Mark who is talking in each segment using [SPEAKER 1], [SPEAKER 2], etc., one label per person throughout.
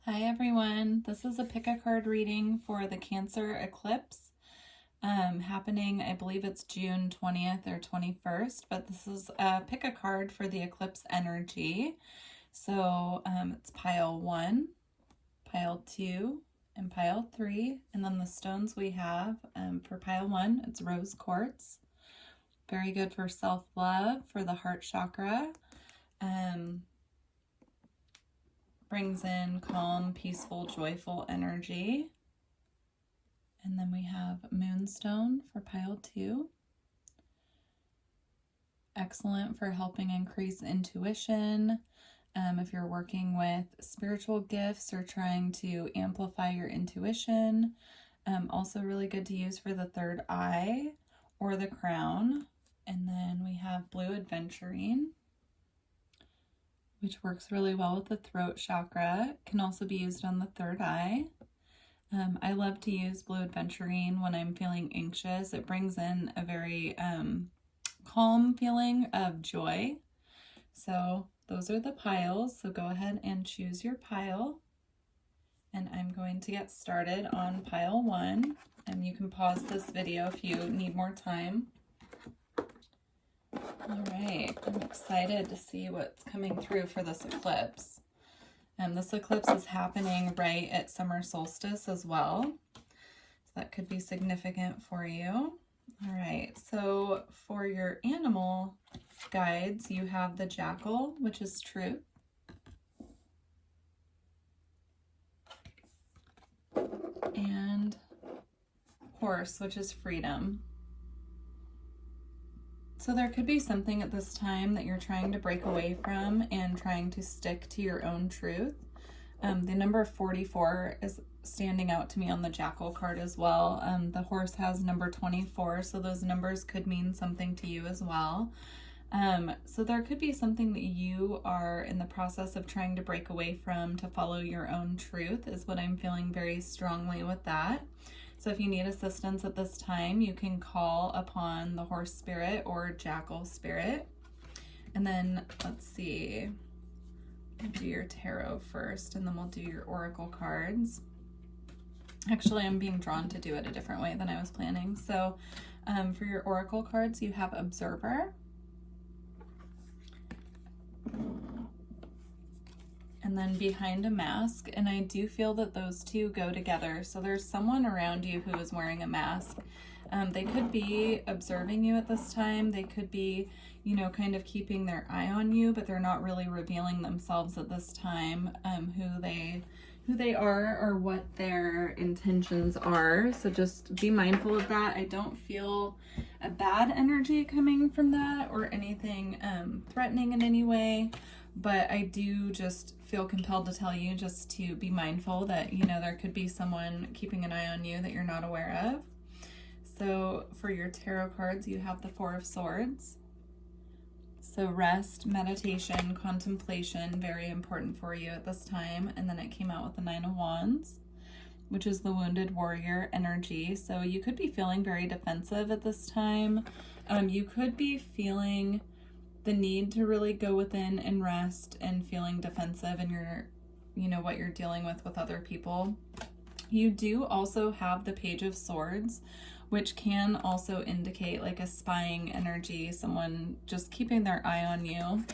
[SPEAKER 1] Hi everyone, this is a pick a card reading for the Cancer eclipse happening, I believe it's June 20th or 21st, but this is a pick a card for the eclipse energy. So it's pile 1, pile 2, and pile 3, and then the stones we have for pile 1, it's rose quartz. Very good for self-love, for the heart chakra. Brings in calm, peaceful, joyful energy. And then we have Moonstone for pile 2. Excellent for helping increase intuition. If you're working with spiritual gifts or trying to amplify your intuition. Also really good to use for the third eye or the crown. And then we have Blue Aventurine, which works really well with the throat chakra. Can also be used on the third eye. I love to use Blue Aventurine when I'm feeling anxious. It brings in a very calm feeling of joy. So those are the piles. So go ahead and choose your pile. And I'm going to get started on pile 1. And you can pause this video if you need more time. All right, I'm excited to see what's coming through for this eclipse. This eclipse is happening right at summer solstice as well, so that could be significant for you. All right, so for your animal guides, you have the jackal, which is truth. And horse, which is freedom. So there could be something at this time that you're trying to break away from and trying to stick to your own truth. The number 44 is standing out to me on the jackal card as well. The horse has number 24, so those numbers could mean something to you as well. So there could be something that you are in the process of trying to break away from to follow your own truth is what I'm feeling very strongly with that. So if you need assistance at this time, you can call upon the horse spirit or jackal spirit. And then let's see, we'll do your tarot first and then we'll do your oracle cards. Actually, I'm being drawn to do it a different way than I was planning. So for your oracle cards, you have observer. And then behind a mask, and I do feel that those two go together. So there's someone around you who is wearing a mask. They could be observing you at this time. They could be, you know, kind of keeping their eye on you, but they're not really revealing themselves at this time, who they are or what their intentions are. So just be mindful of that. I don't feel a bad energy coming from that or anything threatening in any way. But I do just feel compelled to tell you just to be mindful that, you know, there could be someone keeping an eye on you that you're not aware of. So for your tarot cards, you have the Four of Swords. So rest, meditation, contemplation, very important for you at this time. And then it came out with the Nine of Wands, which is the wounded warrior energy. So you could be feeling very defensive at this time. You could be feeling the need to really go within and rest and feeling defensive in your, you know, what you're dealing with other people. You do also have the Page of Swords, which can also indicate like a spying energy, someone just keeping their eye on you.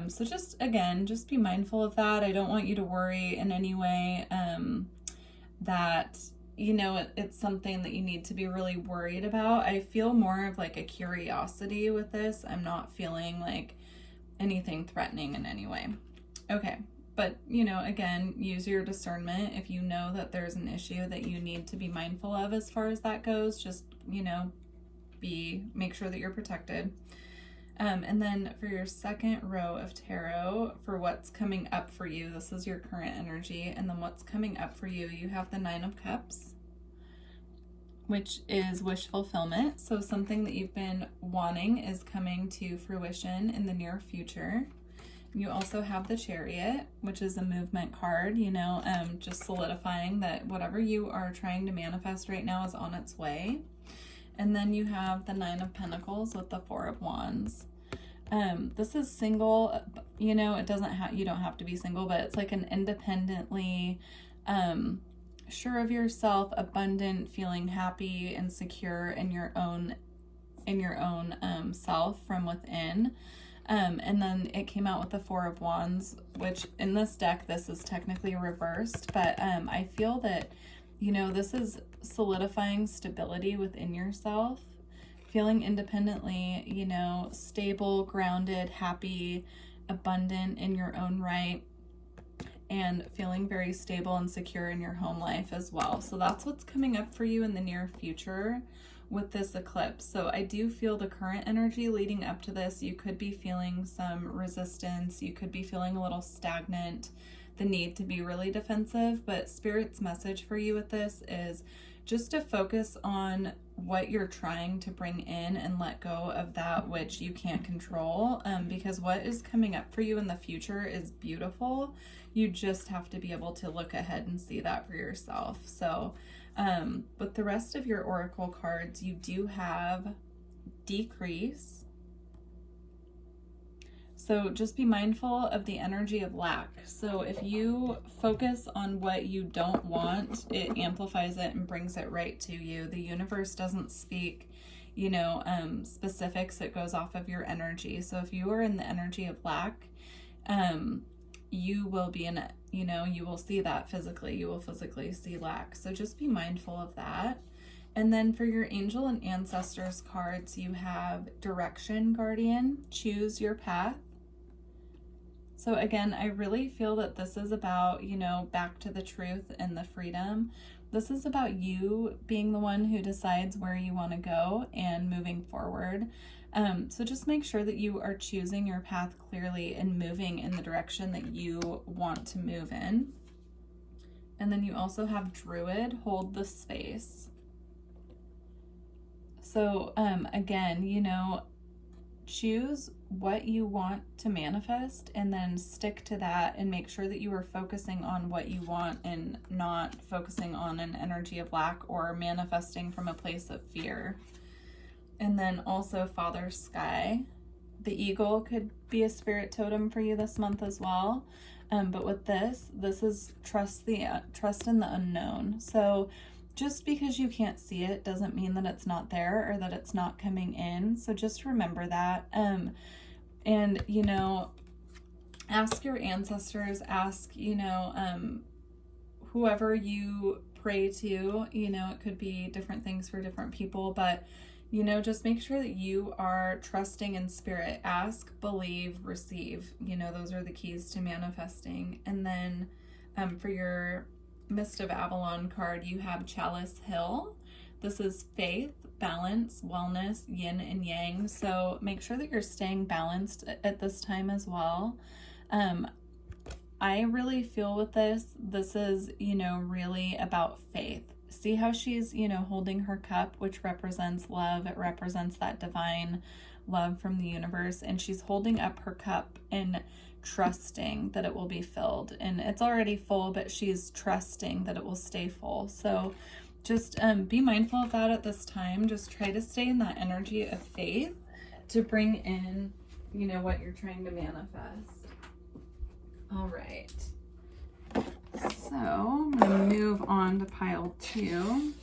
[SPEAKER 1] So just, again, just be mindful of that. I don't want you to worry in any way that, you know, it's something that you need to be really worried about. I feel more of like a curiosity with this. I'm not feeling like anything threatening in any way. Okay, but, you know, again, use your discernment. If you know that there's an issue that you need to be mindful of as far as that goes, just, you know, make sure that you're protected. And then for your second row of tarot, for what's coming up for you, this is your current energy. And then what's coming up for you, you have the Nine of Cups, which is wish fulfillment. So something that you've been wanting is coming to fruition in the near future. You also have the Chariot, which is a movement card, you know, just solidifying that whatever you are trying to manifest right now is on its way. And then you have the Nine of Pentacles with the Four of Wands. This is single, you know, it doesn't have, you don't have to be single, but it's like an independently, sure of yourself, abundant, feeling happy and secure in your own self from within. And then it came out with the Four of Wands, which in this deck, this is technically reversed, but I feel that, you know, this is solidifying stability within yourself, feeling independently, you know, stable, grounded, happy, abundant in your own right, and feeling very stable and secure in your home life as well. So that's what's coming up for you in the near future with this eclipse. So I do feel the current energy leading up to this, you could be feeling some resistance, you could be feeling a little stagnant, the need to be really defensive, but Spirit's message for you with this is just to focus on what you're trying to bring in and let go of that which you can't control, because what is coming up for you in the future is beautiful. You just have to be able to look ahead and see that for yourself. So with the rest of your oracle cards, you do have decrease. So just be mindful of the energy of lack. So if you focus on what you don't want, it amplifies it and brings it right to you. The universe doesn't speak, you know, specifics. It goes off of your energy. So if you are in the energy of lack, you will be in it, you know, you will see that physically. You will physically see lack. So just be mindful of that. And then for your angel and ancestors cards, you have direction, guardian, choose your path. So again, I really feel that this is about, you know, back to the truth and the freedom. This is about you being the one who decides where you want to go and moving forward. So just make sure that you are choosing your path clearly and moving in the direction that you want to move in. And then you also have Druid, hold the space. So again, you know, choose what you want to manifest and then stick to that and make sure that you are focusing on what you want and not focusing on an energy of lack or manifesting from a place of fear. And then also Father Sky. The eagle could be a spirit totem for you this month as well. But with this is trust in the unknown. So just because you can't see it doesn't mean that it's not there or that it's not coming in. So just remember that. And, you know, ask your ancestors, ask, you know, whoever you pray to, you know, it could be different things for different people, but, you know, just make sure that you are trusting in spirit. Ask, believe, receive. You know, those are the keys to manifesting. And then for your Mist of Avalon card, you have Chalice Hill. This is faith, balance, wellness, yin and yang. So make sure that you're staying balanced at this time as well. I really feel with this is, you know, really about faith. See how she's, you know, holding her cup, which represents love. It represents that divine love from the universe. And she's holding up her cup and trusting that it will be filled. And it's already full, but she's trusting that it will stay full. So just be mindful of that at this time. Just try to stay in that energy of faith to bring in, you know, what you're trying to manifest. All right. So I'm going to move on to pile 2.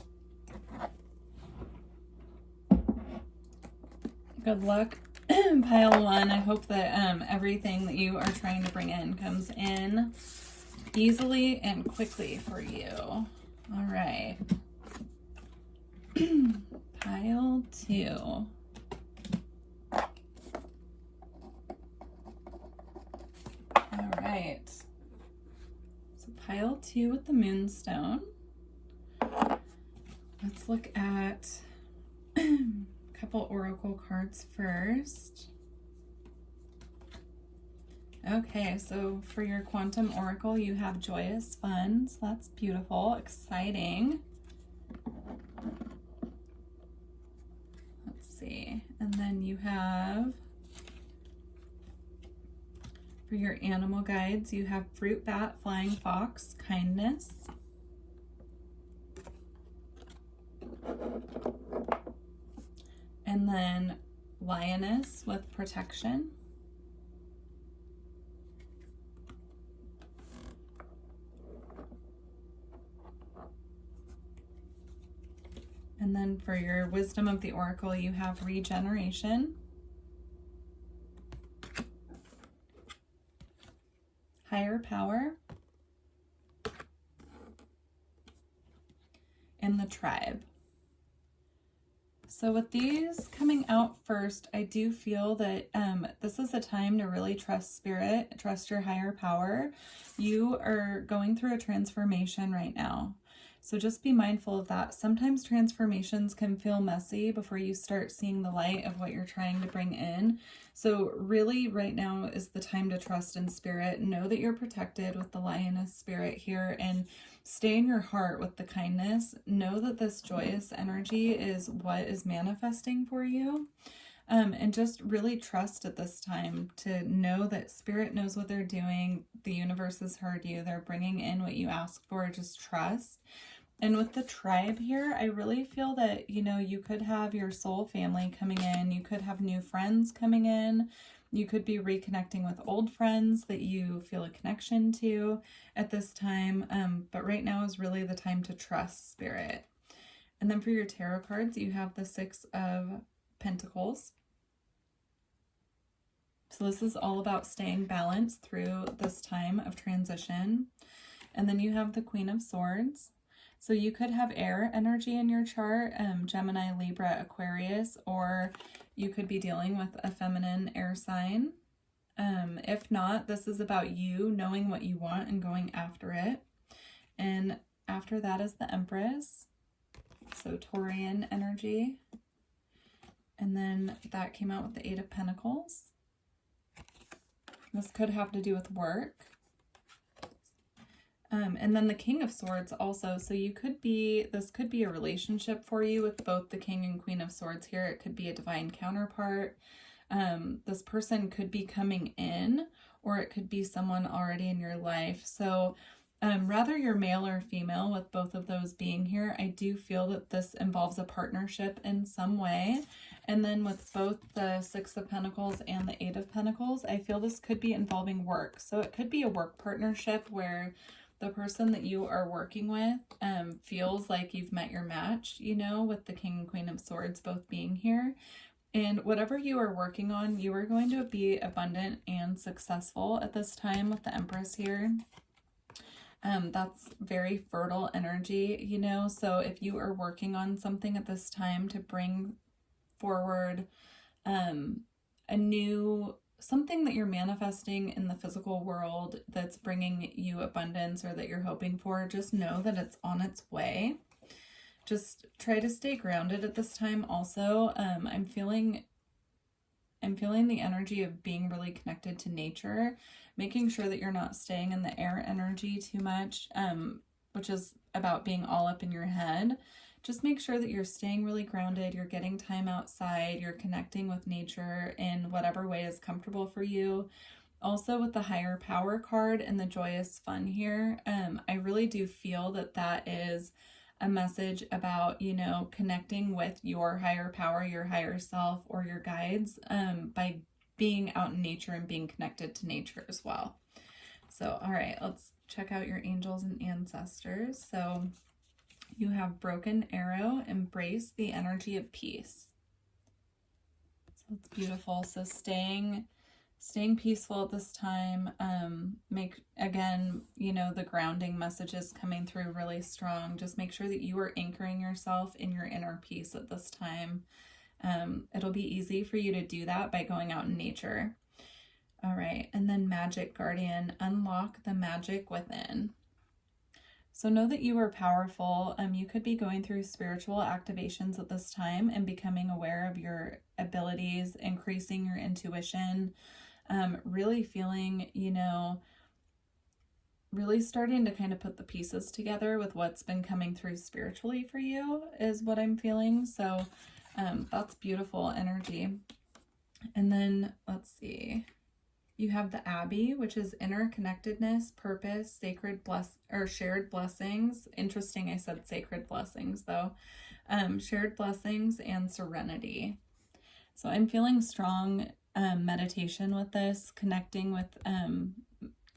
[SPEAKER 1] Good luck, pile 1. I hope that everything that you are trying to bring in comes in easily and quickly for you. All right. Pile 2. All right. So pile 2 with the Moonstone. Let's look at a couple oracle cards first. Okay, so for your quantum oracle, you have joyous fun. So that's beautiful, exciting. Let's see. And then you have, for your animal guides, you have fruit bat, flying fox, kindness. And then lioness with protection. And then for your wisdom of the oracle, you have regeneration, higher power, and the tribe. So with these coming out first, I do feel that this is a time to really trust spirit, trust your higher power. You are going through a transformation right now. So just be mindful of that. Sometimes transformations can feel messy before you start seeing the light of what you're trying to bring in. So really right now is the time to trust in spirit. Know that you're protected with the lioness spirit here, and stay in your heart with the kindness. Know that this joyous energy is what is manifesting for you. And just really trust at this time to know that spirit knows what they're doing. The universe has heard you. They're bringing in what you asked for. Just trust. And with the tribe here, I really feel that, you know, you could have your soul family coming in. You could have new friends coming in. You could be reconnecting with old friends that you feel a connection to at this time. But right now is really the time to trust spirit. And then for your tarot cards, you have the Six of Pentacles. So this is all about staying balanced through this time of transition. And then you have the Queen of Swords. So you could have air energy in your chart, Gemini, Libra, Aquarius, or you could be dealing with a feminine air sign. If not, this is about you knowing what you want and going after it. And after that is the Empress, so Taurian energy. And then that came out with the Eight of Pentacles. This could have to do with work. And then the King of Swords also. So you could be, this could be a relationship for you with both the King and Queen of Swords here. It could be a divine counterpart. This person could be coming in, or it could be someone already in your life. So rather you're male or female with both of those being here, I do feel that this involves a partnership in some way. And then with both the Six of Pentacles and the Eight of Pentacles, I feel this could be involving work. So it could be a work partnership where the person that you are working with feels like you've met your match, you know, with the King and Queen of Swords both being here. And whatever you are working on, you are going to be abundant and successful at this time with the Empress here. That's very fertile energy, you know, so if you are working on something at this time to bring forward a new something that you're manifesting in the physical world that's bringing you abundance or that you're hoping for, just know that it's on its way. Just try to stay grounded at this time also. I'm feeling the energy of being really connected to nature, making sure that you're not staying in the air energy too much, which is about being all up in your head. Just make sure that you're staying really grounded, you're getting time outside, you're connecting with nature in whatever way is comfortable for you. Also with the higher power card and the joyous fun here, I really do feel that that is a message about, you know, connecting with your higher power, your higher self, or your guides by being out in nature and being connected to nature as well. So, all right, let's check out your angels and ancestors. So you have Broken Arrow, embrace the energy of peace. So that's beautiful. So staying peaceful at this time. Make, again, you know, the grounding messages coming through really strong. Just make sure that you are anchoring yourself in your inner peace at this time. It'll be easy for you to do that by going out in nature. All right, and then Magic Guardian, unlock the magic within. So know that you are powerful. You could be going through spiritual activations at this time and becoming aware of your abilities, increasing your intuition, really feeling, you know, really starting to kind of put the pieces together with what's been coming through spiritually for you is what I'm feeling. So that's beautiful energy. And then let's see. You have the Abbey, which is interconnectedness, purpose, shared blessings. Interesting, I said sacred blessings though. Shared blessings and serenity. So I'm feeling strong meditation with this, connecting with,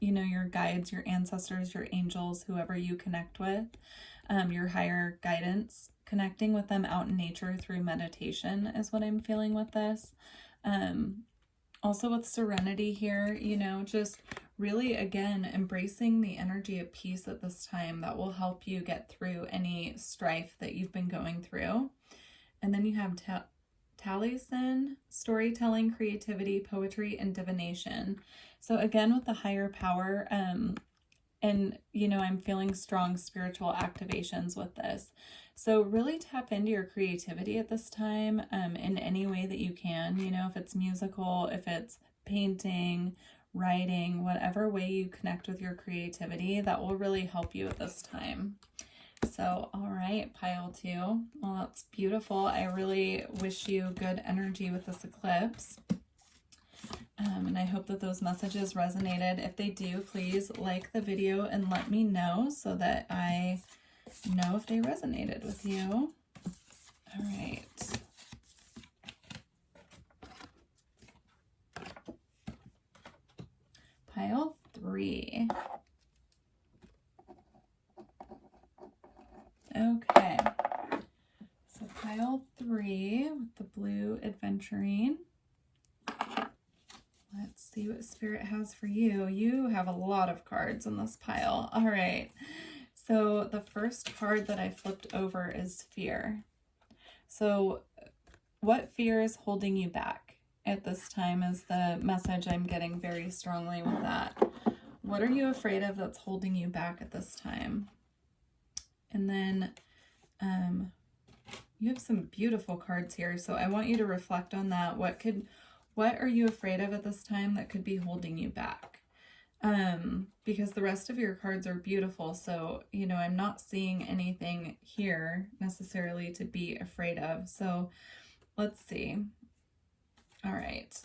[SPEAKER 1] you know, your guides, your ancestors, your angels, whoever you connect with, your higher guidance connecting with them out in nature through meditation is what I'm feeling with this. Also with serenity here, you know, just really, again, embracing the energy of peace at this time that will help you get through any strife that you've been going through. And then you have Taliesin, storytelling, creativity, poetry, and divination. So again, with the higher power, and, you know, I'm feeling strong spiritual activations with this. So really tap into your creativity at this time in any way that you can. You know, if it's musical, if it's painting, writing, whatever way you connect with your creativity, that will really help you at this time. So, all right, pile 2. Well, that's beautiful. I really wish you good energy with this eclipse. And I hope that those messages resonated. If they do, please like the video and let me know so that I know if they resonated with you. All right. Pile 3. Okay. So pile 3 with the blue Aventurine. Let's see what Spirit has for you. You have a lot of cards in this pile. All right. So the first card that I flipped over is fear. So what fear is holding you back at this time is the message I'm getting very strongly with that. What are you afraid of that's holding you back at this time? And then you have some beautiful cards here. So I want you to reflect on that. What are you afraid of at this time that could be holding you back? Because the rest of your cards are beautiful. So, you know, I'm not seeing anything here necessarily to be afraid of. So let's see. All right.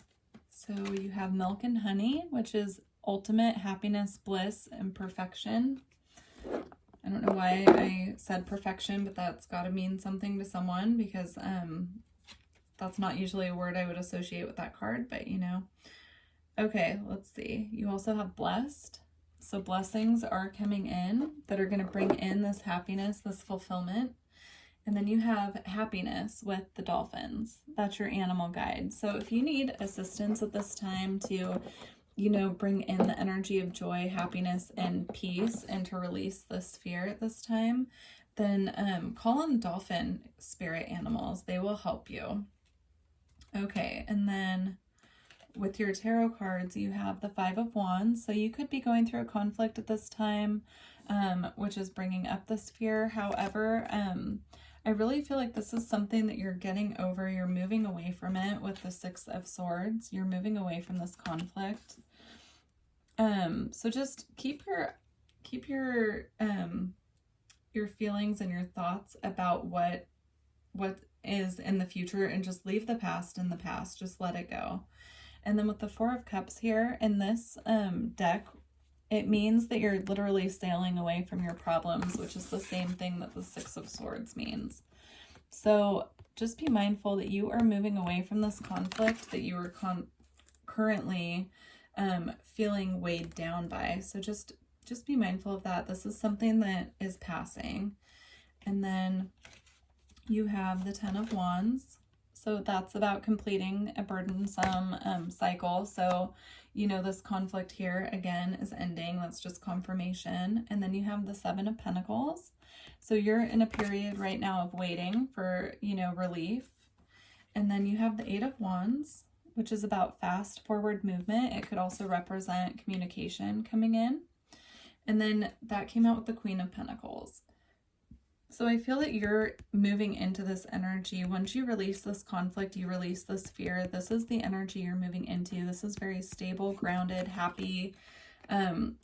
[SPEAKER 1] So you have milk and honey, which is ultimate happiness, bliss, and perfection. I don't know why I said perfection, but that's got to mean something to someone because that's not usually a word I would associate with that card, but you know. Okay, let's see. You also have blessed. So blessings are coming in that are going to bring in this happiness, this fulfillment. And then you have happiness with the dolphins. That's your animal guide. So if you need assistance at this time to, you know, bring in the energy of joy, happiness, and peace and to release this fear at this time, then call on dolphin spirit animals. They will help you. Okay, and then with your tarot cards, you have the 5 of Wands. So you could be going through a conflict at this time, which is bringing up this fear. However, I really feel like this is something that you're getting over. You're moving away from it with the 6 of Swords. You're moving away from this conflict. So just keep your feelings and your thoughts about what is in the future and just leave the past in the past. Just let it go. And then with the 4 of Cups here in this deck, it means that you're literally sailing away from your problems, which is the same thing that the 6 of Swords means. So just be mindful that you are moving away from this conflict that you are currently feeling weighed down by. So just be mindful of that. This is something that is passing. And then you have the 10 of Wands. So that's about completing a burdensome cycle. So, you know, this conflict here, again, is ending. That's just confirmation. And then you have the 7 of Pentacles. So you're in a period right now of waiting for, you know, relief. And then you have the 8 of Wands, which is about fast forward movement. It could also represent communication coming in. And then that came out with the Queen of Pentacles. So I feel that you're moving into this energy. Once you release this conflict, you release this fear. This is the energy you're moving into. This is very stable, grounded, happy,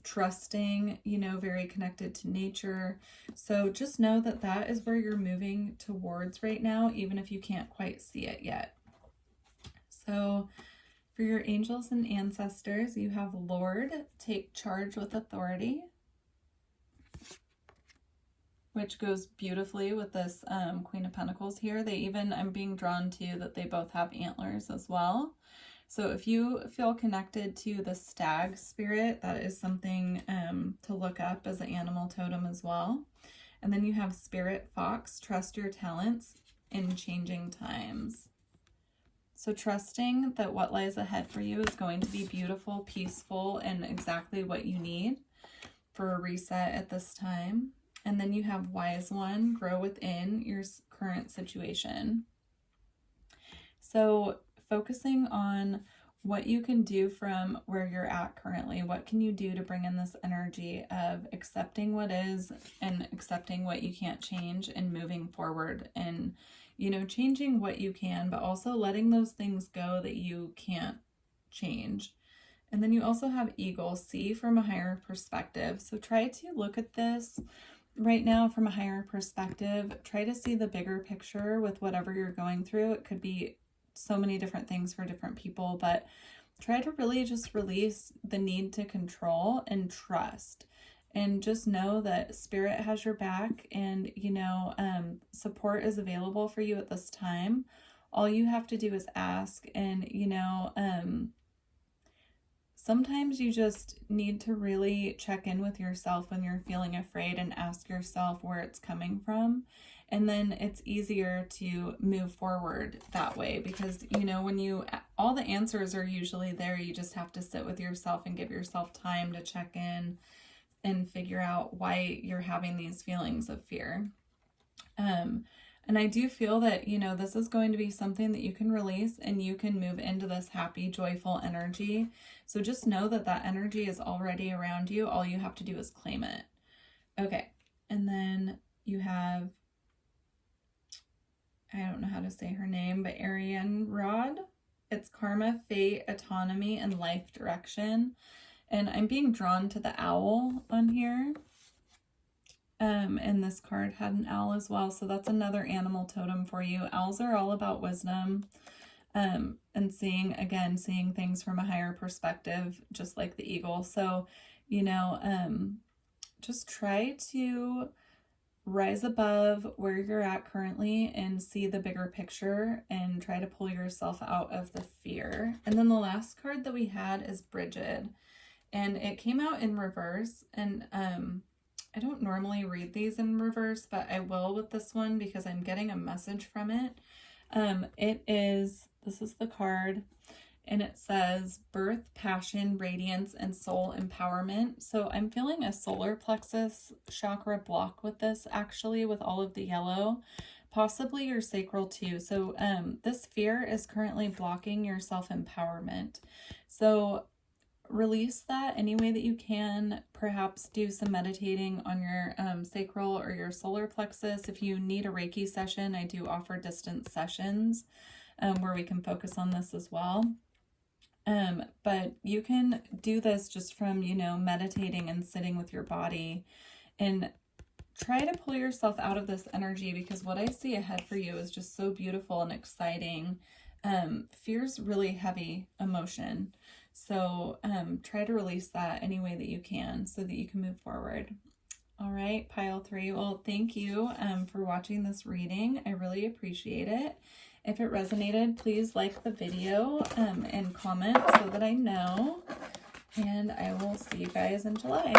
[SPEAKER 1] trusting, you know, very connected to nature. So just know that that is where you're moving towards right now, even if you can't quite see it yet. So for your angels and ancestors, you have Lord, take charge with authority, which goes beautifully with this Queen of Pentacles here. They even, I'm being drawn to that they both have antlers as well. So if you feel connected to the stag spirit, that is something to look up as an animal totem as well. And then you have Spirit Fox, trust your talents in changing times. So trusting that what lies ahead for you is going to be beautiful, peaceful, and exactly what you need for a reset at this time. And then you have Wise One, grow within your current situation. So focusing on what you can do from where you're at currently. What can you do to bring in this energy of accepting what is and accepting what you can't change and moving forward and, you know, changing what you can, but also letting those things go that you can't change. And then you also have Eagle, see from a higher perspective. So try to look at this right now from a higher perspective. Try to see the bigger picture with whatever you're going through. It could be so many different things for different people, but try to really just release the need to control and trust, and just know that Spirit has your back, and you know, support is available for you at this time. All you have to do is ask. And you know, sometimes you just need to really check in with yourself when you're feeling afraid and ask yourself where it's coming from. And then it's easier to move forward that way, because, you know, when you, all the answers are usually there. You just have to sit with yourself and give yourself time to check in and figure out why you're having these feelings of fear. And I do feel that, you know, this is going to be something that you can release and you can move into this happy, joyful energy. So just know that that energy is already around you. All you have to do is claim it. Okay. And then you have, I don't know how to say her name, but Arian Rod. It's karma, fate, autonomy, and life direction. And I'm being drawn to the owl on here. And this card had an owl as well. So that's another animal totem for you. Owls are all about wisdom, and seeing things from a higher perspective, just like the eagle. So, you know, just try to rise above where you're at currently and see the bigger picture and try to pull yourself out of the fear. And then the last card that we had is Brigid, and it came out in reverse. And I don't normally read these in reverse, but I will with this one because I'm getting a message from it. This is the card, and it says birth, passion, radiance, and soul empowerment. So I'm feeling a solar plexus chakra block with this, actually, with all of the yellow, possibly your sacral too. So this fear is currently blocking your self-empowerment. So release that any way that you can. Perhaps do some meditating on your sacral or your solar plexus. If you need a Reiki session, I do offer distance sessions where we can focus on this as well. But you can do this just from, you know, meditating and sitting with your body, and try to pull yourself out of this energy, because what I see ahead for you is just so beautiful and exciting. Fear's really heavy emotion. So try to release that any way that you can so that you can move forward. All right, pile 3. Well, thank you for watching this reading. I really appreciate it. If it resonated, please like the video and comment so that I know. And I will see you guys in July.